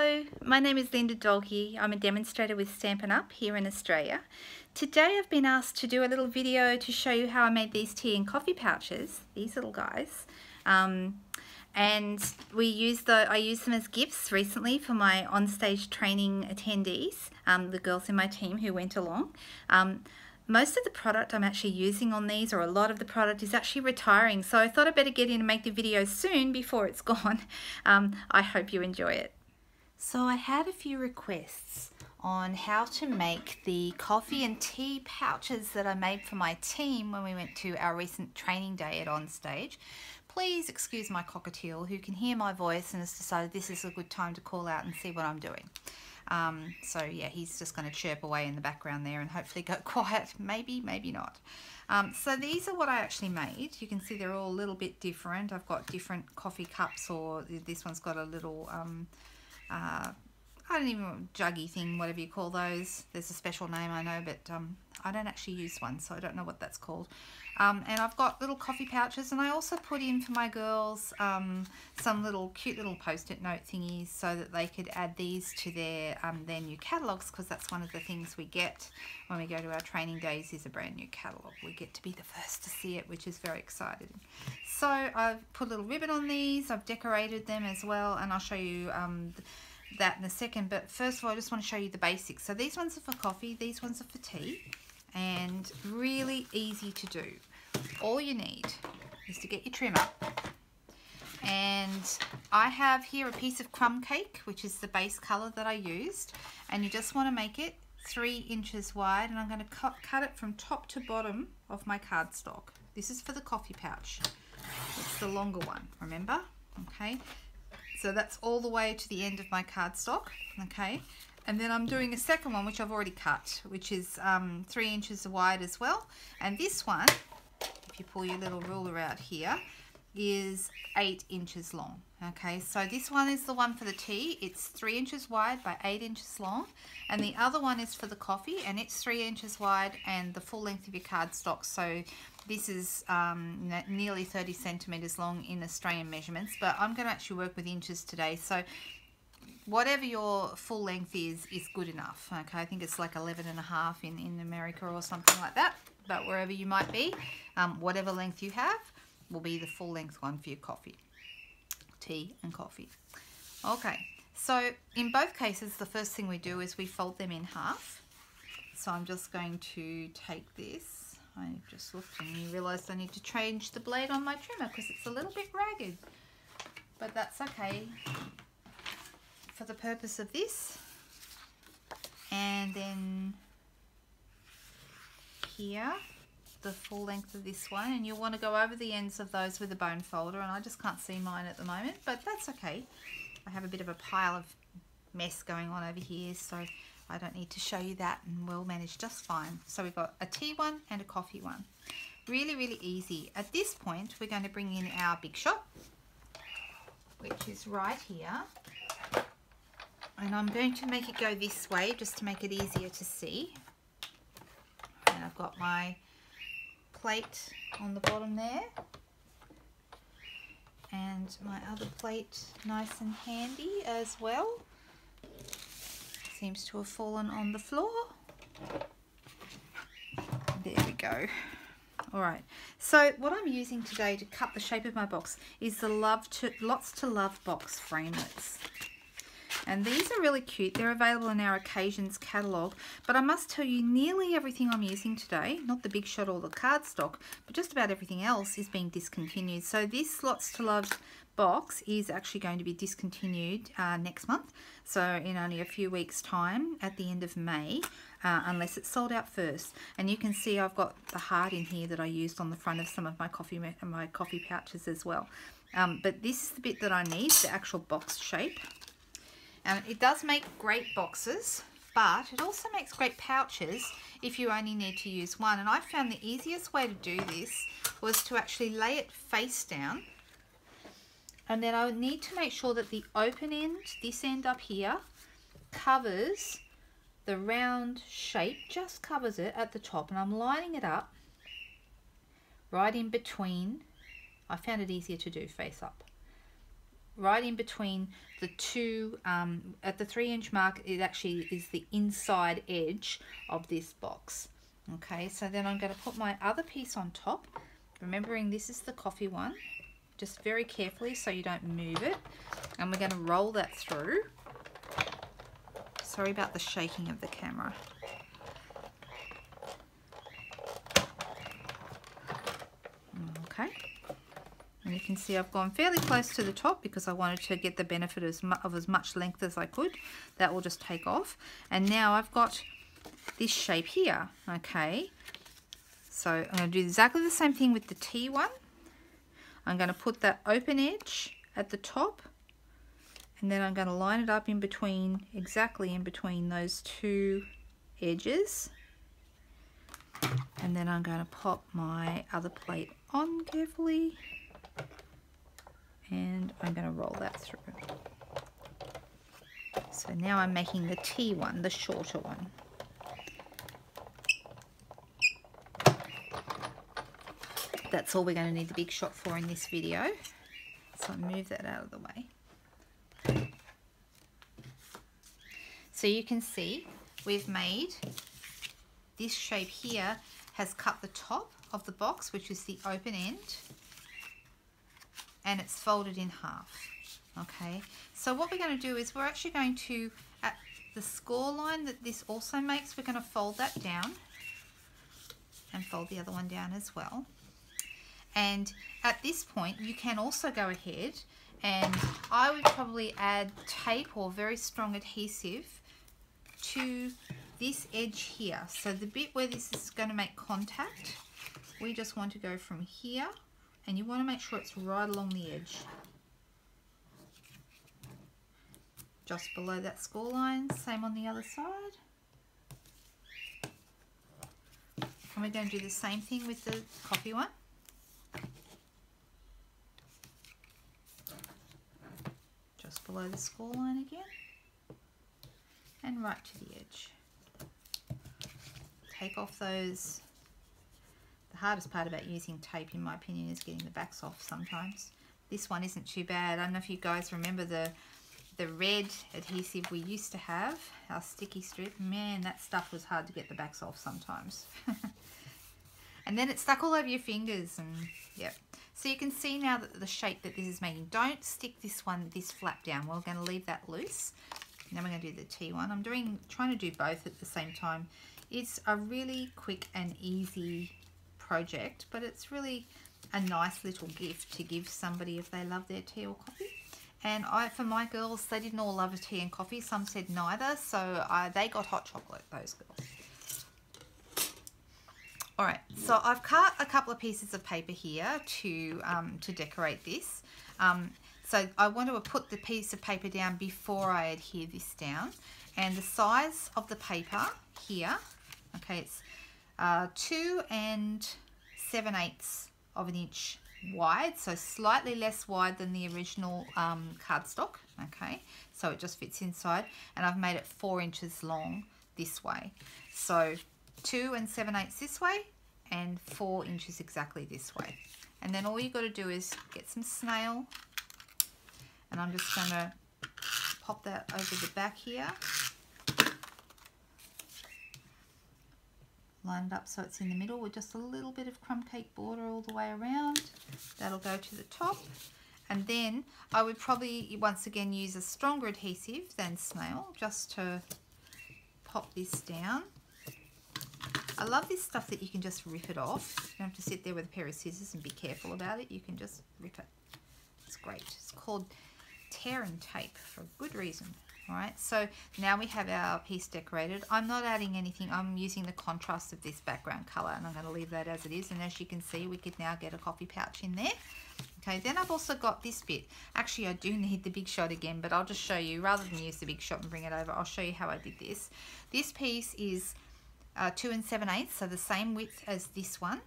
Hello, my name is Linda Dolke. I'm a demonstrator with Stampin' Up! Here in Australia. Today I've been asked to do a little video to show you how I made these tea and coffee pouches, these little guys. And I use them as gifts recently for my onstage training attendees, the girls in my team who went along. Most of the product I'm actually using on these, or a lot of the product, is actually retiring, so I thought I'd better get in and make the video soon before it's gone. I hope you enjoy it. So I had a few requests on how to make the coffee and tea pouches that I made for my team when we went to our recent training day at Onstage. Please excuse my cockatiel who can hear my voice and has decided this is a good time to call out and see what I'm doing. So yeah, he's just going to chirp away in the background there and hopefully go quiet, maybe not. So these are what I actually made. You can see they're all a little bit different. I've got different coffee cups, or this one's got a little I don't even know, juggy thing, whatever you call those. There's a special name, I know, but I don't actually use one, so I don't know what that's called. And I've got little coffee pouches, and I also put in for my girls some cute little post-it note thingies so that they could add these to their new catalogues, because that's one of the things we get when we go to our training days, is a brand new catalogue. We get to be the first to see it, which is very exciting. So I've put a little ribbon on these, I've decorated them as well, and I'll show you that in a second. But first of all, I just want to show you the basics. So these ones are for coffee, these ones are for tea, and really easy to do. All you need is to get your trimmer, and I have here a piece of crumb cake, which is the base color that I used, and you just want to make it 3 inches wide, and I'm going to cut it from top to bottom of my cardstock. This is for the coffee pouch. It's the longer one, remember? Okay, so that's all the way to the end of my cardstock. Okay, and then I'm doing a second one, which I've already cut, which is 3 inches wide as well. And this one, if you pull your little ruler out here, is 8 inches long. Okay, so this one is the one for the tea. It's 3 inches wide by 8 inches long, and the other one is for the coffee, and it's 3 inches wide and the full length of your cardstock. So this is nearly 30 centimeters long in Australian measurements, but I'm going to actually work with inches today. So whatever your full length is good enough. Okay, I think it's like 11.5 in America or something like that, but wherever you might be, whatever length you have will be the full length one for your coffee, tea and coffee. Okay, so in both cases, the first thing we do is we fold them in half. So I'm just going to take this. I just looked and you realised I need to change the blade on my trimmer because it's a little bit ragged, but that's okay for the purpose of this. And then here, the full length of this one, and you'll want to go over the ends of those with a bone folder, and I just can't see mine at the moment, but that's okay. I have a bit of a pile of mess going on over here, so I don't need to show you that, and we'll manage just fine. So we've got a tea one and a coffee one. Really easy. At this point, we're going to bring in our Big Shot, which is right here. And I'm going to make it go this way just to make it easier to see. And I've got my plate on the bottom there, and my other plate nice and handy as well. Seems to have fallen on the floor. There we go. Alright, so what I'm using today to cut the shape of my box is the Lots to Love box framelits. And these are really cute. They're available in our Occasions catalogue, but I must tell you, nearly everything I'm using today, not the Big Shot or the cardstock, but just about everything else is being discontinued. So this Lots to Love box is actually going to be discontinued next month, so in only a few weeks time at the end of May, unless it's sold out first. And you can see I've got the heart in here that I used on the front of some of my coffee pouches as well. But this is the bit that I need, the actual box shape. It does make great boxes, but it also makes great pouches if you only need to use one. And I found the easiest way to do this was to actually lay it face down, and then I would need to make sure that the open end, this end up here, covers the round shape, just covers it at the top, and I'm lining it up right in between. I found it easier to do face up. right in between the two, at the 3-inch mark, it actually is the inside edge of this box. Okay, so then I'm going to put my other piece on top, remembering this is the coffee one, just very carefully so you don't move it, and we're going to roll that through. Sorry about the shaking of the camera. Okay, and you can see I've gone fairly close to the top because I wanted to get the benefit of as much length as I could. That will just take off, and now I've got this shape here. Okay, so I'm going to do exactly the same thing with the T one. I'm going to put that open edge at the top, and then I'm going to line it up in between, exactly in between those two edges, and then I'm going to pop my other plate on carefully, and I'm going to roll that through. So now I'm making the T one, the shorter one. That's all we're going to need the Big Shot for in this video. So I'll move that out of the way. So you can see we've made this shape here, has cut the top of the box, which is the open end, and it's folded in half. Okay, so what we're going to do is we're actually going to, at the score line that this also makes, we're going to fold that down and fold the other one down as well. And at this point you can also go ahead, and I would probably add tape or very strong adhesive to this edge here. So the bit where this is going to make contact, we just want to go from here, and you want to make sure it's right along the edge, just below that score line. Same on the other side. And we're going to do the same thing with the coffee one. Just below the score line again, and right to the edge. Take off those. The hardest part about using tape, in my opinion, is getting the backs off sometimes. This one isn't too bad. I don't know if you guys remember the red adhesive we used to have, our sticky strip. Man, that stuff was hard to get the backs off sometimes. And then it stuck all over your fingers, and yep. So you can see now that the shape that this is making. Don't stick this flap down. We're going to leave that loose. And then we're going to do the T one. I'm trying to do both at the same time. It's a really quick and easy project, but it's really a nice little gift to give somebody if they love their tea or coffee. And for my girls, they didn't all love a tea and coffee. Some said neither, so they got hot chocolate, those girls. Alright, so I've cut a couple of pieces of paper here to decorate this. So I want to put the piece of paper down before I adhere this down. And the size of the paper here, okay, it's 2 7/8 of an inch wide, so slightly less wide than the original cardstock. Okay, so it just fits inside, and I've made it 4 inches long this way. So 2 7/8 this way, and 4 inches exactly this way. And then all you got to do is get some snail, and I'm just going to pop that over the back here. Line it up so it's in the middle with just a little bit of crumb cake border all the way around. That'll go to the top. And then I would probably once again use a stronger adhesive than snail just to pop this down. I love this stuff that you can just rip it off. You don't have to sit there with a pair of scissors and be careful about it. You can just rip it. It's great. It's called tear and tape for a good reason. Alright, so now we have our piece decorated. I'm not adding anything. I'm using the contrast of this background colour, and I'm going to leave that as it is. And as you can see, we could now get a coffee pouch in there. Okay, then I've also got this bit. Actually, I do need the Big Shot again, but I'll just show you. Rather than use the Big Shot and bring it over, I'll show you how I did this. This piece is 2 7/8, so the same width as this one.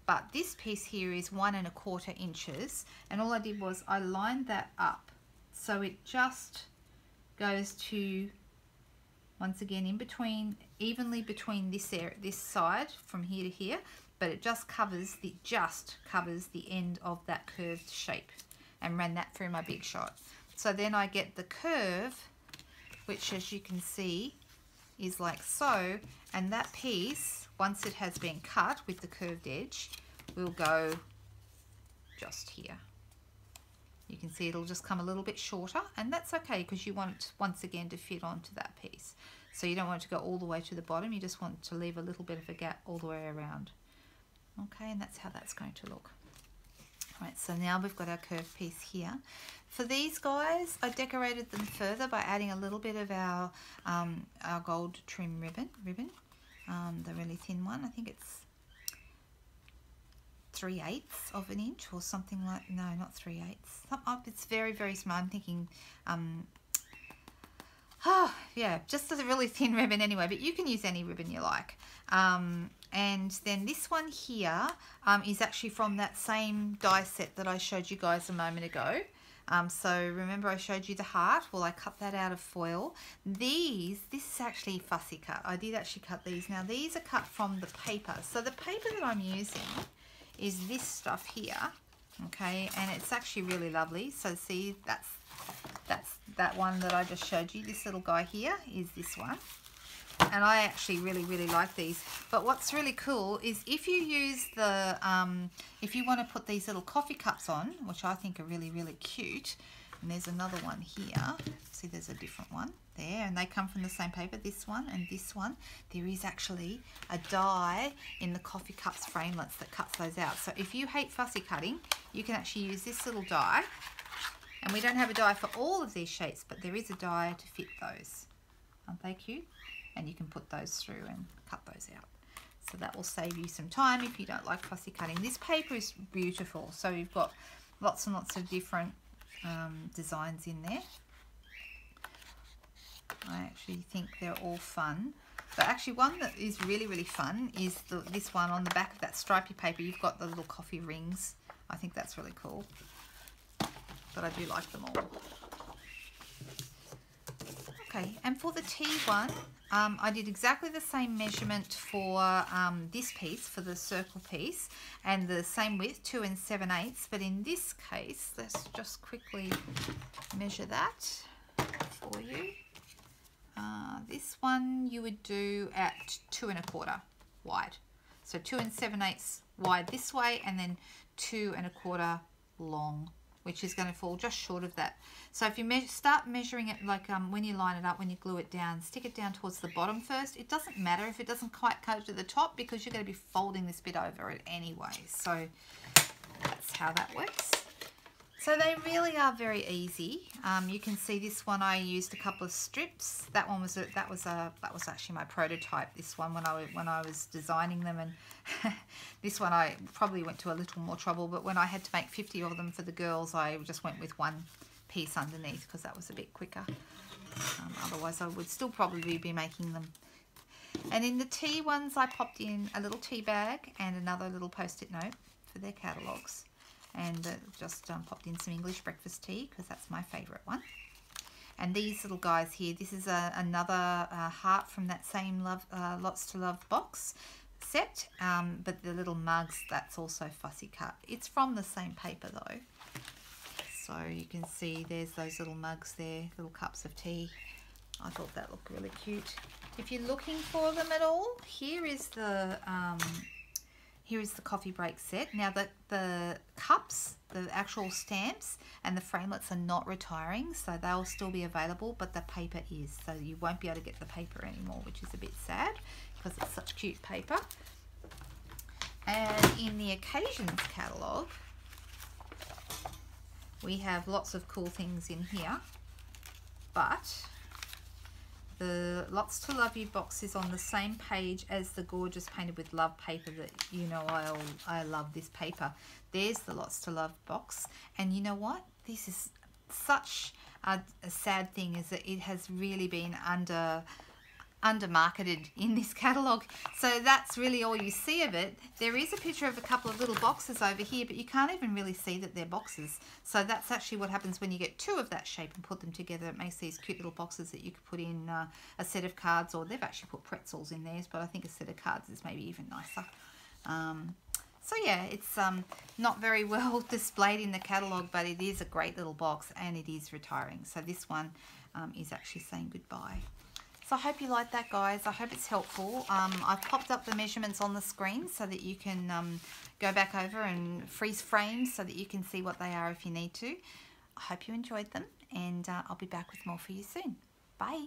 But this piece here is 1 1/4 inches. And all I did was I lined that up. So it just goes to, once again, in between, evenly between this area, this side from here to here, but it just covers the end of that curved shape. and ran that through my Big Shot. So then I get the curve, which as you can see is like so, and that piece, once it has been cut with the curved edge, will go just here. You can see it'll just come a little bit shorter, and that's okay because you want it once again to fit onto that piece. So you don't want it to go all the way to the bottom, you just want to leave a little bit of a gap all the way around. Okay, and that's how that's going to look. Right, so now we've got our curved piece here. For these guys, I decorated them further by adding a little bit of our gold trim ribbon, the really thin one. I think it's 3/8 of an inch or something like, no, not 3/8. It's very, very small. I'm thinking, yeah, just a really thin ribbon anyway, but you can use any ribbon you like. And then this one here is actually from that same die set that I showed you guys a moment ago. So remember I showed you the heart? Well, I cut that out of foil. This is actually fussy cut. I did actually cut these. Now these are cut from the paper. So the paper that I'm using is this stuff here, okay, and it's actually really lovely. So see, that's that one that I just showed you. This little guy here is this one, and I actually really like these. But what's really cool is if you use the if you want to put these little coffee cups on, which I think are really cute, and there's another one here. See, there's a different one there, and they come from the same paper, this one and this one. There is actually a die in the coffee cups framelits that cuts those out. So if you hate fussy cutting, you can actually use this little die. And we don't have a die for all of these shapes, but there is a die to fit those. Aren't they cute? And you can put those through and cut those out. So that will save you some time if you don't like fussy cutting. This paper is beautiful. So you've got lots and lots of different designs in there. I actually think they're all fun. But actually one that is really fun is this one on the back of that stripy paper. You've got the little coffee rings. I think that's really cool. But I do like them all. Okay, and for the tea one, I did exactly the same measurement for this piece, for the circle piece, and the same width, 2 7/8. But in this case, let's just quickly measure that for you. This one you would do at 2 1/4 wide. So 2 7/8 wide this way, and then 2 1/4 long, which is going to fall just short of that. So if you start measuring it, like when you line it up, when you glue it down, stick it down towards the bottom first. It doesn't matter if it doesn't quite go to the top because you're going to be folding this bit over it anyway. So that's how that works. So they really are very easy. You can see this one I used a couple of strips. That one was that was actually my prototype. This one when I was designing them, and this one I probably went to a little more trouble. But when I had to make 50 of them for the girls, I just went with one piece underneath because that was a bit quicker. Otherwise, I would still probably be making them. And in the tea ones, I popped in a little tea bag and another little post-it note for their catalogues. And just popped in some English breakfast tea because that's my favourite one. And these little guys here, this is another heart from that same Lots to Love box set, but the little mugs, that's also fussy cut. It's from the same paper though. So you can see there's those little mugs there, little cups of tea. I thought that looked really cute. If you're looking for them at all, here is the coffee break set. Now the cups, the actual stamps and the framelits are not retiring, so they'll still be available, but the paper is. So you won't be able to get the paper anymore, which is a bit sad because it's such cute paper. And in the occasions catalogue, we have lots of cool things in here, but the Lots to Love You box is on the same page as the gorgeous Painted with Love paper that you know I love this paper. There's the Lots to Love box, and you know what? This is such a sad thing, is that it has really been under marketed in this catalogue. So that's really all you see of it. There is a picture of a couple of little boxes over here, but you can't even really see that they're boxes. So that's actually what happens when you get two of that shape and put them together. It makes these cute little boxes that you could put in a set of cards, or they've actually put pretzels in theirs, but I think a set of cards is maybe even nicer. So yeah, it's not very well displayed in the catalogue, but it is a great little box and it is retiring. So this one is actually saying goodbye. So I hope you like that, guys. I hope it's helpful. I've popped up the measurements on the screen so that you can go back over and freeze frames so that you can see what they are if you need to. I hope you enjoyed them, and I'll be back with more for you soon. Bye.